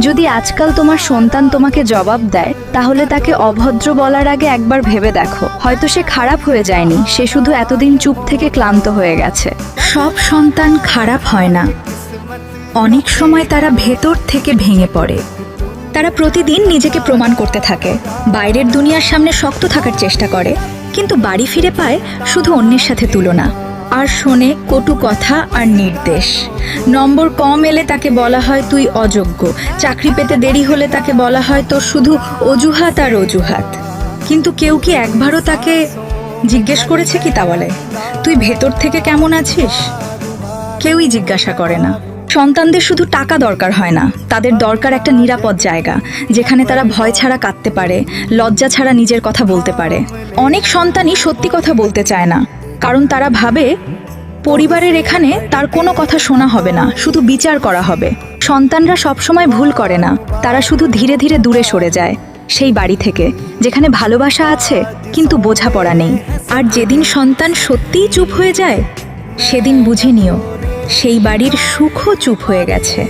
যদি আজকাল তোমার সন্তান তোমাকে জবাব দেয়, তাহলে তাকে অভদ্র বলার আগে একবার ভেবে দেখো, হয়তো সে খারাপ হয়ে যায়নি, সে শুধু এতদিন চুপ থেকে ক্লান্ত হয়ে গেছে। সব সন্তান খারাপ হয় না, অনেক সময় তারা ভেতর থেকে ভেঙে পড়ে। তারা প্রতিদিন নিজেকে প্রমাণ করতে থাকে, বাইরের দুনিয়ার সামনে শক্ত থাকার চেষ্টা করে, কিন্তু বাড়ি ফিরে পায় শুধু অন্যের সাথে তুলনা, আর শোনে কটু কথা আর নির্দেশ। নম্বর কম এলে তাকে বলা হয় তুই অযোগ্য, চাকরি পেতে দেরি হলে তাকে বলা হয় তোর শুধু অজুহাত আর অজুহাত। কিন্তু কেউ কি একবারও তাকে জিজ্ঞেস করেছে কি তাহলে তুই ভেতর থেকে কেমন আছিস? কেউই জিজ্ঞাসা করে না। সন্তানদের শুধু টাকা দরকার হয় না, তাদের দরকার একটা নিরাপদ জায়গা, যেখানে তারা ভয় ছাড়া কাঁদতে পারে, লজ্জা ছাড়া নিজের কথা বলতে পারে। অনেক সন্তানই সত্যি কথা বলতে চায় না, কারণ তারা ভাবে পরিবারের এখানে তার কোনো কথা শোনা হবে না, শুধু বিচার করা হবে। সন্তানরা সবসময় ভুল করে না, তারা শুধু ধীরে ধীরে দূরে সরে যায় সেই বাড়ি থেকে, যেখানে ভালোবাসা আছে কিন্তু বোঝাপড়া নেই। আর যেদিন সন্তান সত্যিই চুপ হয়ে যায়, সেদিন বুঝে নিও সেই বাড়ির সুখও চুপ হয়ে গেছে।